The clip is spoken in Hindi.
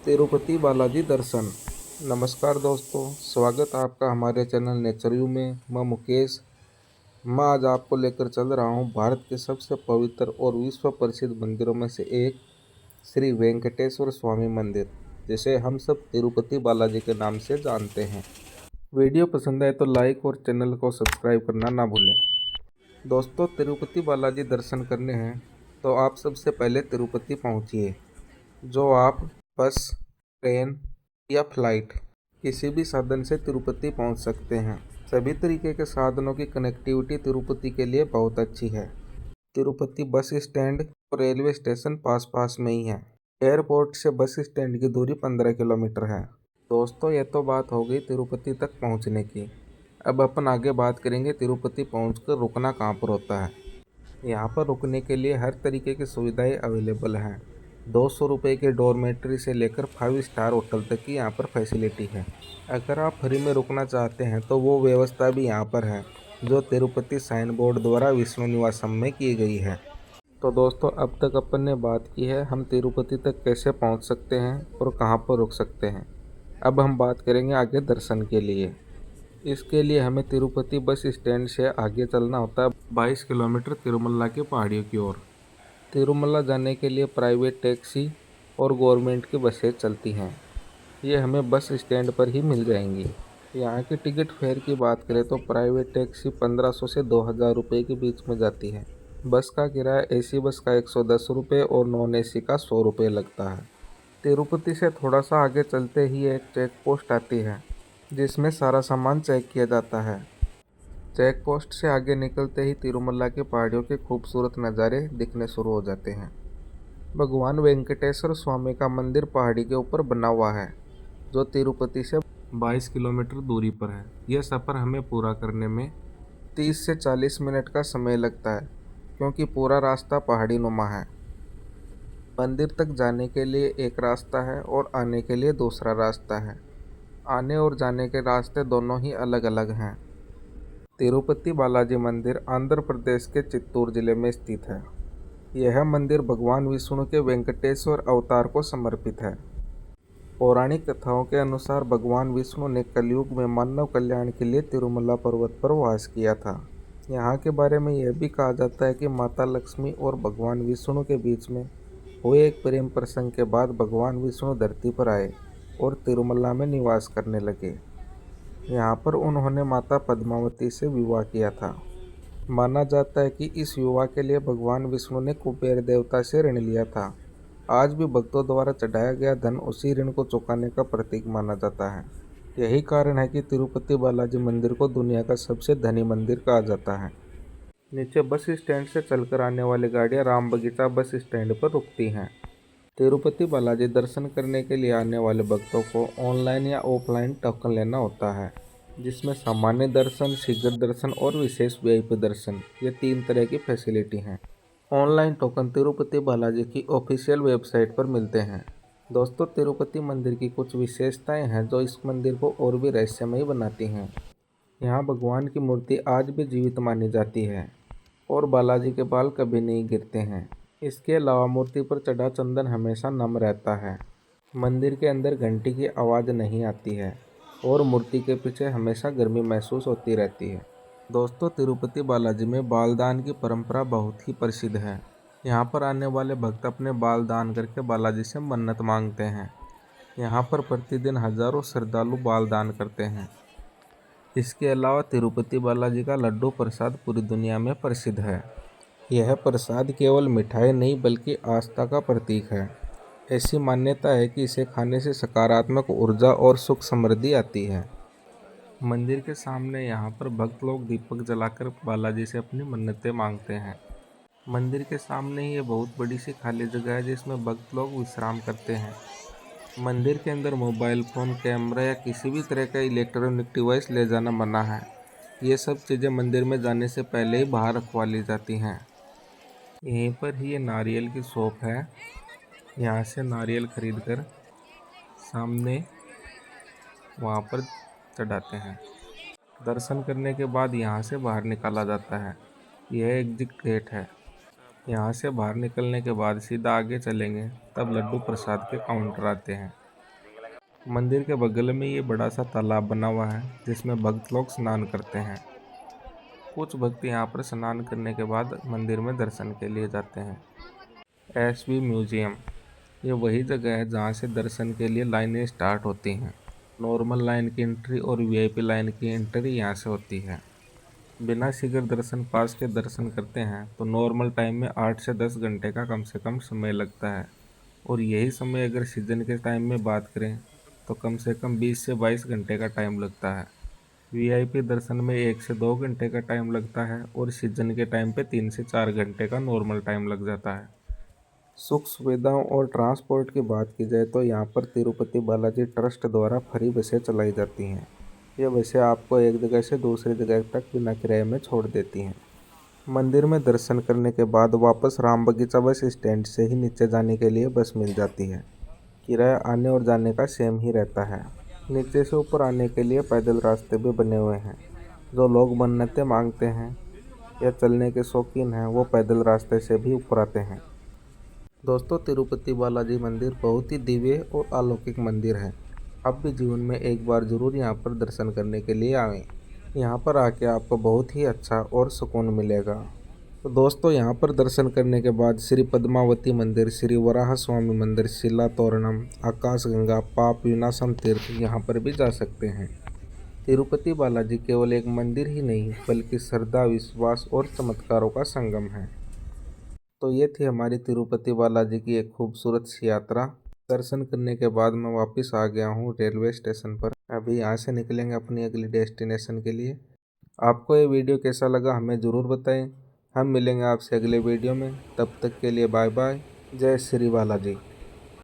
तिरुपति बालाजी दर्शन। नमस्कार दोस्तों, स्वागत है आपका हमारे चैनल नेचर यू में। मैं मुकेश। मैं आज आपको लेकर चल रहा हूँ भारत के सबसे पवित्र और विश्व प्रसिद्ध मंदिरों में से एक श्री वेंकटेश्वर स्वामी मंदिर, जिसे हम सब तिरुपति बालाजी के नाम से जानते हैं। वीडियो पसंद आए तो लाइक और चैनल को सब्सक्राइब करना ना भूलें। दोस्तों, तिरुपति बालाजी दर्शन करने हैं तो आप सबसे पहले तिरुपति पहुँचिए। जो आप बस, ट्रेन या फ्लाइट किसी भी साधन से तिरुपति पहुंच सकते हैं। सभी तरीके के साधनों की कनेक्टिविटी तिरुपति के लिए बहुत अच्छी है। तिरुपति बस स्टैंड और रेलवे स्टेशन पास पास में ही है। एयरपोर्ट से बस स्टैंड की दूरी 15 किलोमीटर है। दोस्तों, ये तो बात हो गई तिरुपति तक पहुंचने की। अब अपन आगे बात करेंगे तिरुपति पहुंचकर रुकना कहाँ पर होता है। यहाँ पर रुकने के लिए हर तरीके की सुविधाएं अवेलेबल हैं। 200 रुपये के डॉर्मेट्री से लेकर 5 स्टार होटल तक की यहाँ पर फैसिलिटी है। अगर आप फ्री में रुकना चाहते हैं तो वो व्यवस्था भी यहाँ पर है, जो तिरुपति साइन बोर्ड द्वारा विष्णु निवासम में की गई है। तो दोस्तों, अब तक अपन ने बात की है हम तिरुपति तक कैसे पहुँच सकते हैं और कहाँ पर रुक सकते हैं। अब हम बात करेंगे आगे दर्शन के लिए। इसके लिए हमें तिरुपति बस स्टैंड से आगे चलना होता है 22 किलोमीटर तिरुमला की पहाड़ियों की ओर। तिरुमला जाने के लिए प्राइवेट टैक्सी और गवर्नमेंट की बसें चलती हैं। ये हमें बस स्टैंड पर ही मिल जाएंगी। यहाँ की टिकट फेयर की बात करें तो प्राइवेट टैक्सी 1500 से 2000 रुपये के बीच में जाती है। बस का किराया एसी बस का 110 रुपये और नॉन एसी का 100 रुपये लगता है। तिरुपति से थोड़ा सा आगे चलते ही एक चेक पोस्ट आती है, जिसमें सारा सामान चेक किया जाता है। चेक पोस्ट से आगे निकलते ही तिरुमला की पहाड़ियों के खूबसूरत नज़ारे दिखने शुरू हो जाते हैं। भगवान वेंकटेश्वर स्वामी का मंदिर पहाड़ी के ऊपर बना हुआ है, जो तिरुपति से 22 किलोमीटर दूरी पर है। यह सफ़र हमें पूरा करने में 30 से 40 मिनट का समय लगता है, क्योंकि पूरा रास्ता पहाड़ी नुमा है। मंदिर तक जाने के लिए एक रास्ता है और आने के लिए दूसरा रास्ता है। आने और जाने के रास्ते दोनों ही अलग अलग हैं। तिरुपति बालाजी मंदिर आंध्र प्रदेश के चित्तूर जिले में स्थित है। यह मंदिर भगवान विष्णु के वेंकटेश्वर अवतार को समर्पित है। पौराणिक कथाओं के अनुसार भगवान विष्णु ने कलयुग में मानव कल्याण के लिए तिरुमला पर्वत पर वास किया था। यहाँ के बारे में यह भी कहा जाता है कि माता लक्ष्मी और भगवान विष्णु के बीच में हुए एक प्रेम प्रसंग के बाद भगवान विष्णु धरती पर आए और तिरुमला में निवास करने लगे। यहाँ पर उन्होंने माता पद्मावती से विवाह किया था। माना जाता है कि इस विवाह के लिए भगवान विष्णु ने कुबेर देवता से ऋण लिया था। आज भी भक्तों द्वारा चढ़ाया गया धन उसी ऋण को चुकाने का प्रतीक माना जाता है। यही कारण है कि तिरुपति बालाजी मंदिर को दुनिया का सबसे धनी मंदिर कहा जाता है। नीचे बस स्टैंड से चलकर आने वाली गाड़ियाँ राम बगीचा बस स्टैंड पर रुकती हैं। तिरुपति बालाजी दर्शन करने के लिए आने वाले भक्तों को ऑनलाइन या ऑफलाइन टोकन लेना होता है, जिसमें सामान्य दर्शन, शीघ्र दर्शन और विशेष वीआईपी दर्शन, ये 3 तरह की फैसिलिटी हैं। ऑनलाइन टोकन तिरुपति बालाजी की ऑफिशियल वेबसाइट पर मिलते हैं। दोस्तों, तिरुपति मंदिर की कुछ विशेषताएं हैं जो इस मंदिर को और भी रहस्यमयी बनाती हैं। यहाँ भगवान की मूर्ति आज भी जीवित मानी जाती है और बालाजी के बाल कभी नहीं गिरते हैं। इसके अलावा मूर्ति पर चढ़ा चंदन हमेशा नम रहता है। मंदिर के अंदर घंटी की आवाज़ नहीं आती है और मूर्ति के पीछे हमेशा गर्मी महसूस होती रहती है। दोस्तों, तिरुपति बालाजी में बाल दान की परंपरा बहुत ही प्रसिद्ध है। यहाँ पर आने वाले भक्त अपने बाल दान करके बालाजी से मन्नत मांगते हैं। यहाँ पर प्रतिदिन हजारों श्रद्धालु बाल दान करते हैं। इसके अलावा तिरुपति बालाजी का लड्डू प्रसाद पूरी दुनिया में प्रसिद्ध है। यह प्रसाद केवल मिठाई नहीं बल्कि आस्था का प्रतीक है। ऐसी मान्यता है कि इसे खाने से सकारात्मक ऊर्जा और सुख समृद्धि आती है। मंदिर के सामने यहाँ पर भक्त लोग दीपक जलाकर बालाजी से अपनी मन्नतें मांगते हैं। मंदिर के सामने ही ये बहुत बड़ी सी खाली जगह है, जिसमें भक्त लोग विश्राम करते हैं। मंदिर के अंदर मोबाइल फ़ोन, कैमरा या किसी भी तरह का इलेक्ट्रॉनिक डिवाइस ले जाना मना है। ये सब चीज़ें मंदिर में जाने से पहले ही बाहर रखवा ली जाती हैं। यहीं पर ही ये नारियल की शॉप है। यहाँ से नारियल खरीद कर सामने वहाँ पर चढ़ाते हैं। दर्शन करने के बाद यहाँ से बाहर निकाला जाता है। यह एग्जिट गेट है। यहाँ से बाहर निकलने के बाद सीधा आगे चलेंगे तब लड्डू प्रसाद के काउंटर आते हैं। मंदिर के बगल में ये बड़ा सा तालाब बना हुआ है जिसमें भक्त लोग स्नान करते हैं। कुछ भक्त यहाँ पर स्नान करने के बाद मंदिर में दर्शन के लिए जाते हैं। एसवी म्यूजियम, ये वही जगह है जहाँ से दर्शन के लिए लाइनें स्टार्ट होती हैं। नॉर्मल लाइन की एंट्री और वीआईपी लाइन की एंट्री यहाँ से होती है। बिना शीघ्र दर्शन पास के दर्शन करते हैं तो नॉर्मल टाइम में 8 से 10 घंटे का कम से कम समय लगता है, और यही समय अगर सीजन के टाइम में बात करें तो कम से कम 20 से 22 घंटे का टाइम लगता है। वीआईपी दर्शन में 1 से 2 घंटे का टाइम लगता है और सीजन के टाइम पे 3 से 4 घंटे का नॉर्मल टाइम लग जाता है। सुख सुविधाओं और ट्रांसपोर्ट की बात की जाए तो यहाँ पर तिरुपति बालाजी ट्रस्ट द्वारा फ्री बसें चलाई जाती हैं। ये बसें आपको एक जगह से दूसरी जगह तक बिना किराए में छोड़ देती हैं। मंदिर में दर्शन करने के बाद वापस राम बगीचा बस स्टैंड से ही नीचे जाने के लिए बस मिल जाती है। किराया आने और जाने का सेम ही रहता है। नीचे से ऊपर आने के लिए पैदल रास्ते भी बने हुए हैं। जो लोग मन्नतें मांगते हैं या चलने के शौकीन हैं वो पैदल रास्ते से भी ऊपर आते हैं। दोस्तों, तिरुपति बालाजी मंदिर बहुत ही दिव्य और अलौकिक मंदिर है। आप भी जीवन में एक बार ज़रूर यहाँ पर दर्शन करने के लिए आएँ। यहाँ पर आके आपको बहुत ही अच्छा और सुकून मिलेगा। तो दोस्तों, यहाँ पर दर्शन करने के बाद श्री पद्मावती मंदिर, श्री वराह स्वामी मंदिर, शिला तोरणम, आकाश गंगा, पाप विनाशम तीर्थ यहाँ पर भी जा सकते हैं। तिरुपति बालाजी केवल एक मंदिर ही नहीं बल्कि श्रद्धा, विश्वास और चमत्कारों का संगम है। तो ये थी हमारी तिरुपति बालाजी की एक खूबसूरत सी यात्रा। दर्शन करने के बाद मैं वापस आ गया हूँ रेलवे स्टेशन पर। अभी यहाँ से निकलेंगे अपनी अगली डेस्टिनेशन के लिए। आपको ये वीडियो कैसा लगा हमें ज़रूर बताएं। हम मिलेंगे आपसे अगले वीडियो में। तब तक के लिए बाय बाय। जय श्री बालाजी।